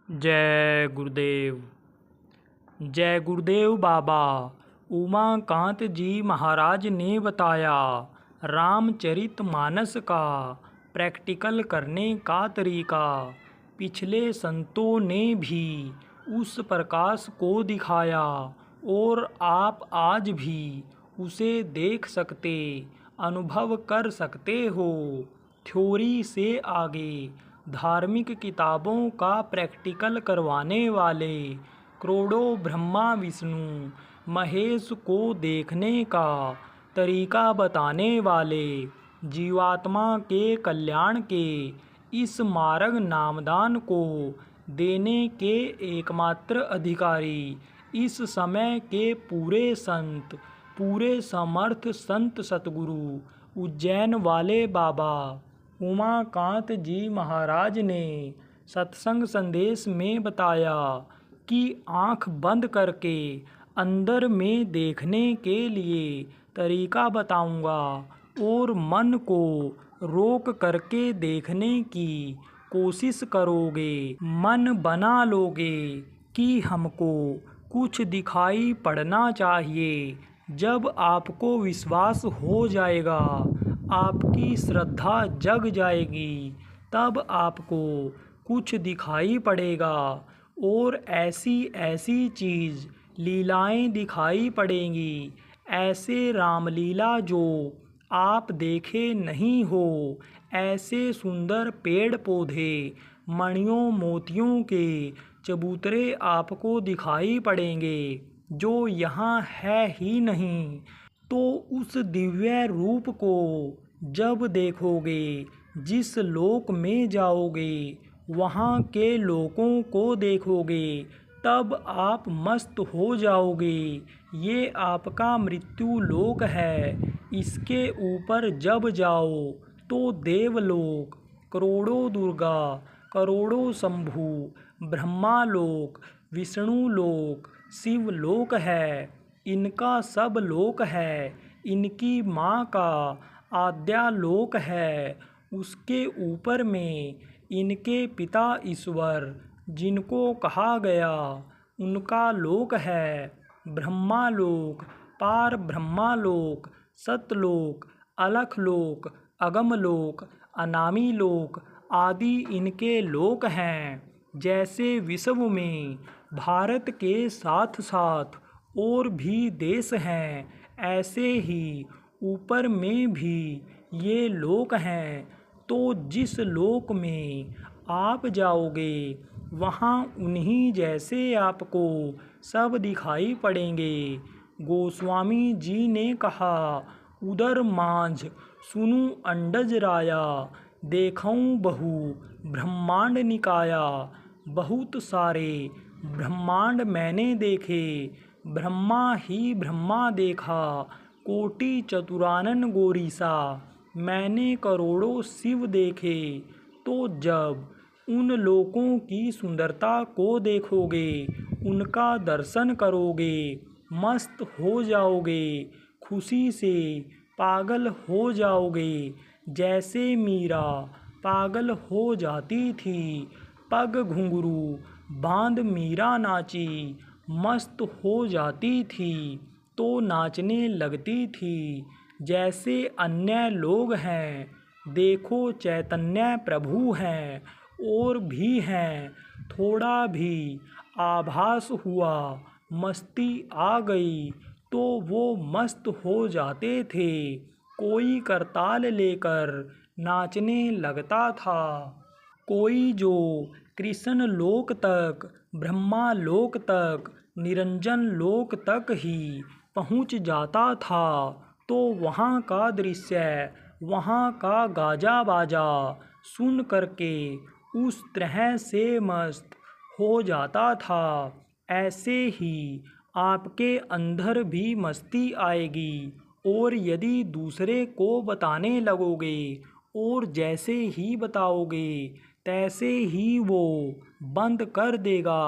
जय गुरुदेव। जय गुरुदेव बाबा। उमाकांत जी महाराज ने बताया रामचरितमानस का प्रैक्टिकल करने का तरीका। पिछले संतों ने भी उस प्रकाश को दिखाया और आप आज भी उसे देख सकते, अनुभव कर सकते हो। थ्योरी से आगे धार्मिक किताबों का प्रैक्टिकल करवाने वाले करोड़ों ब्रह्मा विष्णु महेश को देखने का तरीका बताने वाले जीवात्मा के कल्याण के इस मार्ग नामदान को देने के एकमात्र अधिकारी इस समय के पूरे संत, पूरे समर्थ संत सतगुरु उज्जैन वाले बाबा उमाकांत जी महाराज ने सत्संग संदेश में बताया कि आँख बंद करके अंदर में देखने के लिए तरीका बताऊंगा और मन को रोक करके देखने की कोशिश करोगे। मन बना लोगे कि हमको कुछ दिखाई पड़ना चाहिए। जब आपको विश्वास हो जाएगा, आपकी श्रद्धा जग जाएगी, तब आपको कुछ दिखाई पड़ेगा और ऐसी ऐसी चीज़ लीलाएं दिखाई पड़ेंगी, ऐसे रामलीला जो आप देखे नहीं हो, ऐसे सुंदर पेड़ पौधे, मणियों मोतियों के चबूतरे आपको दिखाई पड़ेंगे जो यहाँ है ही नहीं। तो उस दिव्य रूप को जब देखोगे, जिस लोक में जाओगे, वहाँ के लोगों को देखोगे, तब आप मस्त हो जाओगे। ये आपका मृत्यु लोक है। इसके ऊपर जब जाओ तो देवलोक, करोड़ों दुर्गा, करोड़ों शंभु, ब्रह्मा लोक, विष्णु लोक, शिव लोक है। इनका सब लोक है। इनकी माँ का आद्या लोक है। उसके ऊपर में इनके पिता ईश्वर, जिनको कहा गया, उनका लोक है। ब्रह्मा लोक, पार ब्रह्मा लोक, सतलोक, अलख लोक, अगम लोक, अनामी लोक आदि इनके लोक हैं। जैसे विश्व में भारत के साथ साथ और भी देश हैं, ऐसे ही ऊपर में भी ये लोक हैं। तो जिस लोक में आप जाओगे, वहाँ उन्हीं जैसे आपको सब दिखाई पड़ेंगे। गोस्वामी जी ने कहा, उदर मांझ सुनु अंडज राया, देखऊँ बहु ब्रह्मांड निकाया। बहुत सारे ब्रह्मांड मैंने देखे, ब्रह्मा ही ब्रह्मा देखा। कोटि चतुरानन गोरीसा, मैंने करोड़ों शिव देखे। तो जब उन लोकों की सुंदरता को देखोगे, उनका दर्शन करोगे, मस्त हो जाओगे, खुशी से पागल हो जाओगे। जैसे मीरा पागल हो जाती थी, पग घुंघरू बांध मीरा नाची, मस्त हो जाती थी तो नाचने लगती थी। जैसे अन्य लोग हैं, देखो चैतन्य प्रभु हैं और भी हैं। थोड़ा भी आभास हुआ, मस्ती आ गई तो वो मस्त हो जाते थे। कोई करताल लेकर नाचने लगता था, कोई जो कृष्ण लोक तक, ब्रह्मा लोक तक, निरंजन लोक तक ही पहुँच जाता था। तो वहाँ का दृश्य, वहाँ का गाजा बाजा सुन करके उस तरह से मस्त हो जाता था। ऐसे ही आपके अंदर भी मस्ती आएगी और यदि दूसरे को बताने लगोगे और जैसे ही बताओगे तैसे ही वो बंद कर देगा।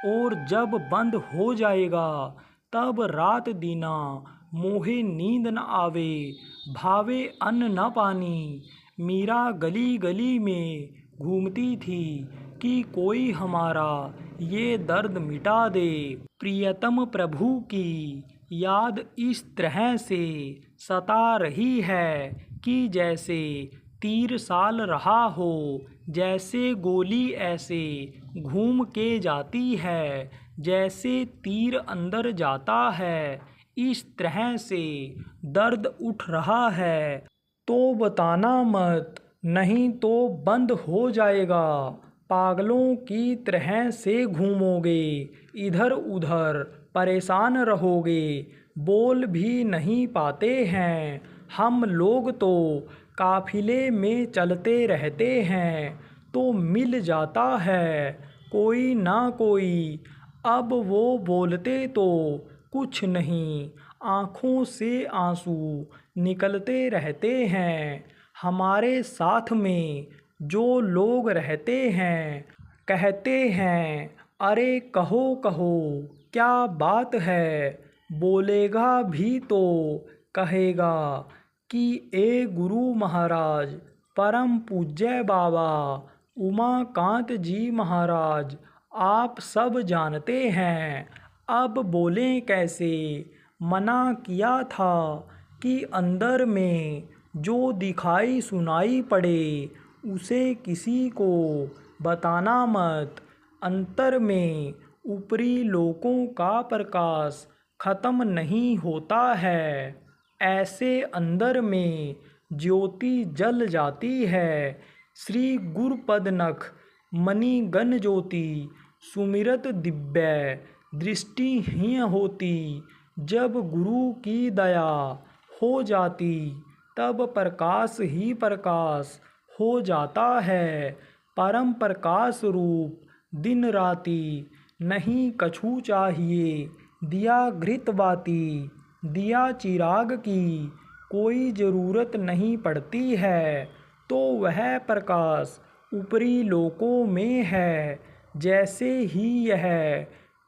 और जब बंद हो जाएगा, तब रात दीना मोहे नींद न आवे, भावे अन्न न पानी। मीरा गली गली में घूमती थी, कि कोई हमारा ये दर्द मिटा दे। प्रियतम प्रभु की याद इस तरह से सता रही है कि जैसे तीर साल रहा हो, जैसे गोली ऐसे घूम के जाती है, जैसे तीर अंदर जाता है, इस तरह से दर्द उठ रहा है। तो बताना मत, नहीं तो बंद हो जाएगा। पागलों की तरह से घूमोगे, इधर उधर परेशान रहोगे, बोल भी नहीं पाते हैं। हम लोग तो काफिले में चलते रहते हैं, तो मिल जाता है कोई ना कोई। अब वो बोलते तो कुछ नहीं, आँखों से आंसू निकलते रहते हैं। हमारे साथ में जो लोग रहते हैं, कहते हैं, अरे कहो कहो क्या बात है। बोलेगा भी तो कहेगा कि ए गुरु महाराज, परम पूज्य बाबा उमाकांत जी महाराज, आप सब जानते हैं, अब बोलें कैसे। मना किया था कि अंदर में जो दिखाई सुनाई पड़े उसे किसी को बताना मत। अंतर में ऊपरी लोकों का प्रकाश खत्म नहीं होता है, ऐसे अंदर में ज्योति जल जाती है। श्री गुरुपद नख मणिगण ज्योति सुमिरत दिव्य दृष्टि ही होती। जब गुरु की दया हो जाती, तब प्रकाश ही प्रकाश हो जाता है। परम प्रकाश रूप दिन राति नहीं कछु चाहिए। दिया घृत बाती, दिया चिराग की कोई ज़रूरत नहीं पड़ती है। तो वह प्रकाश ऊपरी लोकों में है। जैसे ही यह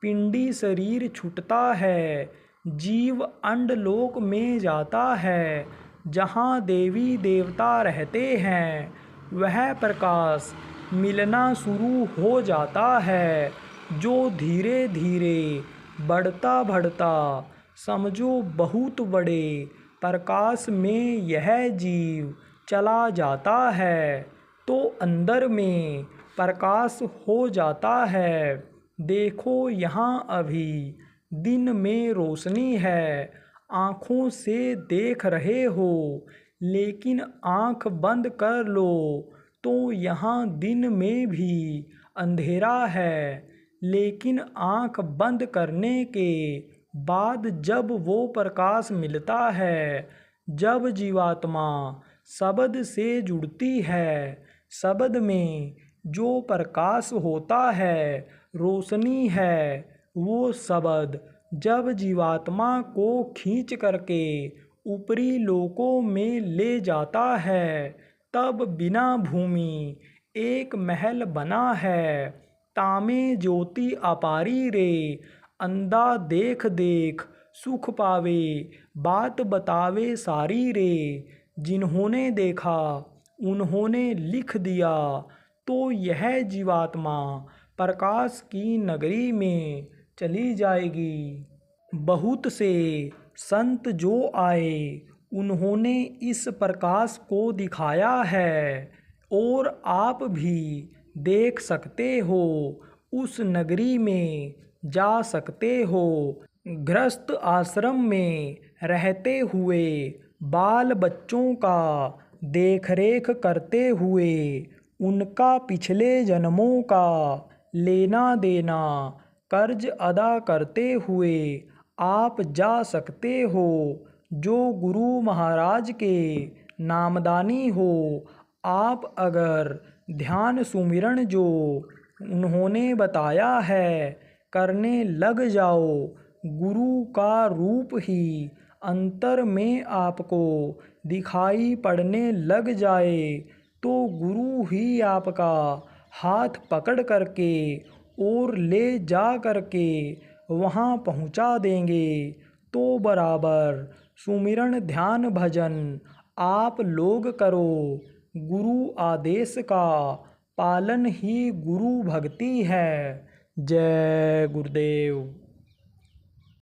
पिंडी शरीर छूटता है, जीव अंडलोक में जाता है, जहाँ देवी देवता रहते हैं। वह प्रकाश मिलना शुरू हो जाता है, जो धीरे धीरे बढ़ता बढ़ता समझो बहुत बड़े प्रकाश में यह जीव चला जाता है। तो अंदर में प्रकाश हो जाता है। देखो यहाँ अभी दिन में रोशनी है, आँखों से देख रहे हो, लेकिन आँख बंद कर लो तो यहाँ दिन में भी अंधेरा है। लेकिन आँख बंद करने के बाद जब वो प्रकाश मिलता है, जब जीवात्मा शब्द से जुड़ती है, शब्द में जो प्रकाश होता है, रोशनी है, वो शब्द जब जीवात्मा को खींच करके ऊपरी लोकों में ले जाता है, तब बिना भूमि एक महल बना है। तामे ज्योति अपारी रे, अंधा देख देख सुख पावे, बात बतावे सारी रे। जिन्होंने देखा उन्होंने लिख दिया। तो यह जीवात्मा प्रकाश की नगरी में चली जाएगी। बहुत से संत जो आए, उन्होंने इस प्रकाश को दिखाया है, और आप भी देख सकते हो, उस नगरी में जा सकते हो। गृहस्थ आश्रम में रहते हुए बाल बच्चों का देखरेख करते हुए, उनका पिछले जन्मों का लेना देना कर्ज अदा करते हुए आप जा सकते हो। जो गुरु महाराज के नामदानी हो, आप अगर ध्यान सुमिरन जो उन्होंने बताया है करने लग जाओ, गुरु का रूप ही अंतर में आपको दिखाई पड़ने लग जाए, तो गुरु ही आपका हाथ पकड़ करके और ले जा करके वहाँ पहुँचा देंगे। तो बराबर सुमिरन ध्यान भजन आप लोग करो, गुरु आदेश का पालन ही गुरु भक्ति है। जय गुरुदेव।